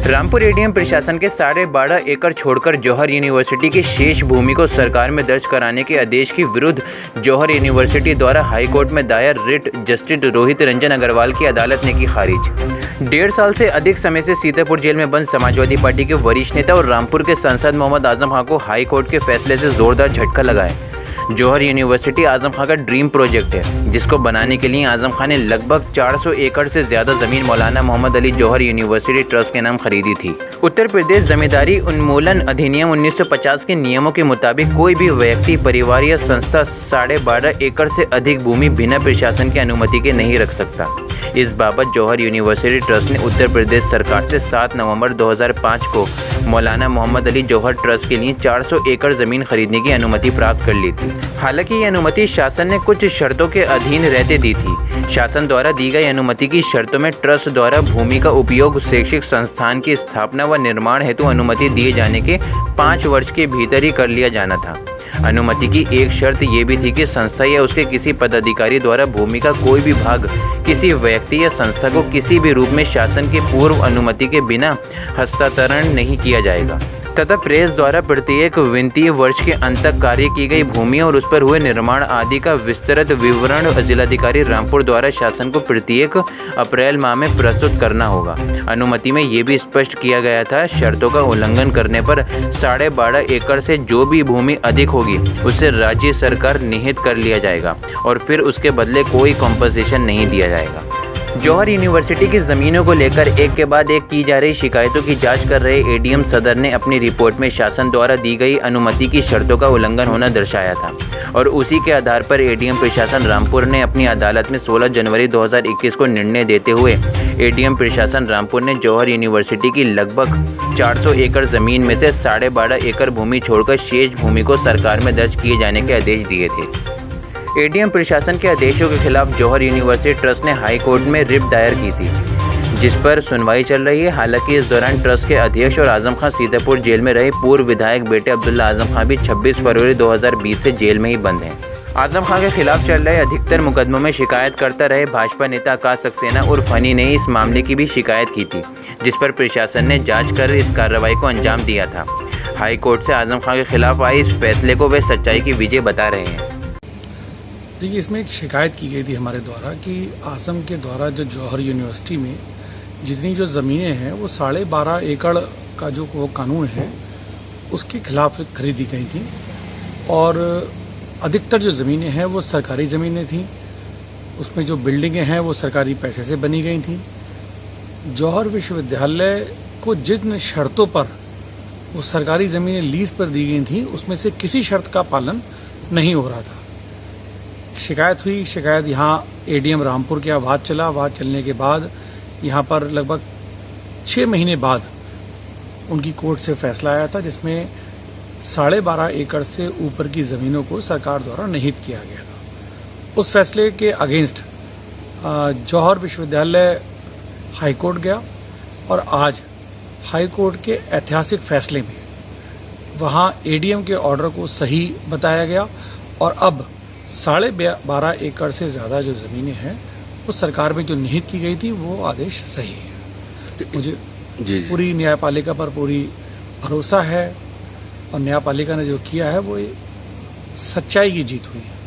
Rampur ADM प्रशासन के 12.5 एकड़ छोड़कर जौहर यूनिवर्सिटी की शेष भूमि को सरकार में दर्ज कराने के आदेश के विरुद्ध जौहर यूनिवर्सिटी द्वारा हाईकोर्ट में दायर रिट जस्टिस रोहित रंजन अग्रवाल की अदालत ने की खारिज। 1.5 साल से अधिक समय से सीतापुर जेल में बंद समाजवादी पार्टी के वरिष्ठ नेता और रामपुर के सांसद मोहम्मद आजम खां को हाईकोर्ट के फैसले से जोरदार झटका लगा है। जौहर यूनिवर्सिटी आजम खां का ड्रीम प्रोजेक्ट है, जिसको बनाने के लिए आजम खां ने लगभग 400 एकड़ से ज्यादा जमीन मौलाना मोहम्मद अली जौहर यूनिवर्सिटी ट्रस्ट के नाम खरीदी थी। उत्तर प्रदेश जमींदारी उन्मूलन अधिनियम 1950 के नियमों के मुताबिक कोई भी व्यक्ति, परिवार या संस्था 12.5 एकड़ से अधिक भूमि बिना प्रशासन की अनुमति के नहीं रख सकता। इस बाबत जौहर यूनिवर्सिटी ट्रस्ट ने उत्तर प्रदेश सरकार से 7 नवंबर 2005 को मौलाना मोहम्मद अली जौहर ट्रस्ट के लिए 400 एकड़ ज़मीन खरीदने की अनुमति प्राप्त कर ली थी। हालांकि ये अनुमति शासन ने कुछ शर्तों के अधीन रहते दी थी। शासन द्वारा दी गई अनुमति की शर्तों में ट्रस्ट द्वारा भूमि का उपयोग शैक्षिक संस्थान की स्थापना व निर्माण हेतु अनुमति दिए जाने के 5 वर्ष के भीतर ही कर लिया जाना था। अनुमति की एक शर्त ये भी थी कि संस्था या उसके किसी पदाधिकारी द्वारा भूमि का कोई भी भाग किसी व्यक्ति या संस्था को किसी भी रूप में शासन की पूर्व अनुमति के बिना हस्तांतरण नहीं किया जाएगा तथा प्रेस द्वारा प्रत्येक वित्तीय वर्ष के अंत तक कार्य की गई भूमि और उस पर हुए निर्माण आदि का विस्तृत विवरण जिलाधिकारी रामपुर द्वारा शासन को प्रत्येक अप्रैल माह में प्रस्तुत करना होगा। अनुमति में ये भी स्पष्ट किया गया था, शर्तों का उल्लंघन करने पर 12.5 एकड़ से जो भी भूमि अधिक होगी उसे राज्य सरकार निहित कर लिया जाएगा और फिर उसके बदले कोई कॉम्पनसेशन नहीं दिया जाएगा। जौहर यूनिवर्सिटी की ज़मीनों को लेकर एक के बाद एक की जा रही शिकायतों की जांच कर रहे एडीएम सदर ने अपनी रिपोर्ट में शासन द्वारा दी गई अनुमति की शर्तों का उल्लंघन होना दर्शाया था और उसी के आधार पर एडीएम प्रशासन रामपुर ने अपनी अदालत में 16 जनवरी 2021 को निर्णय देते हुए एडीएम प्रशासन रामपुर ने जौहर यूनिवर्सिटी की लगभग 400 एकड़ ज़मीन में से 12.5 एकड़ भूमि छोड़कर शेष भूमि को सरकार में दर्ज किए जाने के आदेश दिए थे। एडीएम प्रशासन के आदेशों के खिलाफ जौहर यूनिवर्सिटी ट्रस्ट ने हाई कोर्ट में रिट दायर की थी, जिस पर सुनवाई चल रही है। हालांकि इस दौरान ट्रस्ट के अध्यक्ष और आजम खां सीतापुर जेल में रहे पूर्व विधायक बेटे अब्दुल्ला आजम खां भी 26 फरवरी 2020 से जेल में ही बंद हैं। आजम खां के खिलाफ चल रहे अधिकतर मुकदमों में शिकायत करता रहे भाजपा नेता आकाश सक्सेना उर्फ हनी ने इस मामले की भी शिकायत की थी, जिस पर प्रशासन ने जाँच कर इस कार्रवाई को अंजाम दिया था। हाई कोर्ट से आजम खां के खिलाफ आए इस फैसले को वे सच्चाई की विजय बता रहे हैं। देखिए, इसमें एक शिकायत की गई थी हमारे द्वारा कि आजम के द्वारा जो जौहर यूनिवर्सिटी में जितनी जो ज़मीनें हैं वो 12.5 एकड़ का जो वो कानून है उसके खिलाफ खरीदी गई थी और अधिकतर जो ज़मीनें हैं वो सरकारी ज़मीनें थीं। उसमें जो बिल्डिंगें हैं वो सरकारी पैसे से बनी गई थीं। जौहर विश्वविद्यालय को जिन शर्तों पर वो सरकारी ज़मीनें लीज पर दी गई थीं उसमें से किसी शर्त का पालन नहीं हो रहा था। शिकायत हुई, शिकायत यहाँ एडीएम रामपुर के आवाज़ चला। आवाज़ चलने के बाद यहाँ पर लगभग 6 महीने बाद उनकी कोर्ट से फैसला आया था, जिसमें 12.5 एकड़ से ऊपर की ज़मीनों को सरकार द्वारा निहित किया गया था। उस फैसले के अगेंस्ट जौहर विश्वविद्यालय हाईकोर्ट गया और आज हाईकोर्ट के ऐतिहासिक फैसले में वहाँ एडीएम के ऑर्डर को सही बताया गया और अब 12.5 एकड़ से ज़्यादा जो ज़मीनें हैं वो सरकार में जो निहित की गई थी वो आदेश सही है। मुझे पूरी न्यायपालिका पर पूरी भरोसा है और न्यायपालिका ने जो किया है वो सच्चाई की जीत हुई है।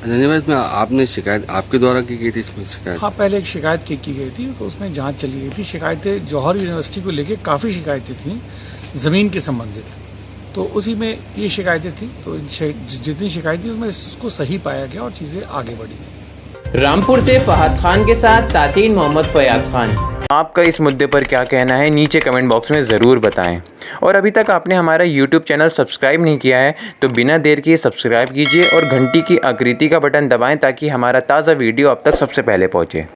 धन्यवाद। इसमें आपने शिकायत आपके द्वारा की गई थी इसमें शिकायत? हाँ, पहले एक शिकायत की गई थी तो उसमें जांच चली गई थी। शिकायतें जौहर यूनिवर्सिटी को लेकर काफ़ी शिकायतें थीं ज़मीन के संबंधित, तो उसी में ये शिकायतें थी। तो जितनी शिकायत थी उसमें इसको सही पाया गया और चीज़ें आगे बढ़ी। रामपुर से फहद खान के साथ तासीन मोहम्मद फयाज खान। आपका इस मुद्दे पर क्या कहना है नीचे कमेंट बॉक्स में ज़रूर बताएं और अभी तक आपने हमारा YouTube चैनल सब्सक्राइब नहीं किया है तो बिना देर किए सब्सक्राइब कीजिए और घंटी की आकृति का बटन दबाएं ताकि हमारा ताज़ा वीडियो अब तक सबसे पहले पहुंचे।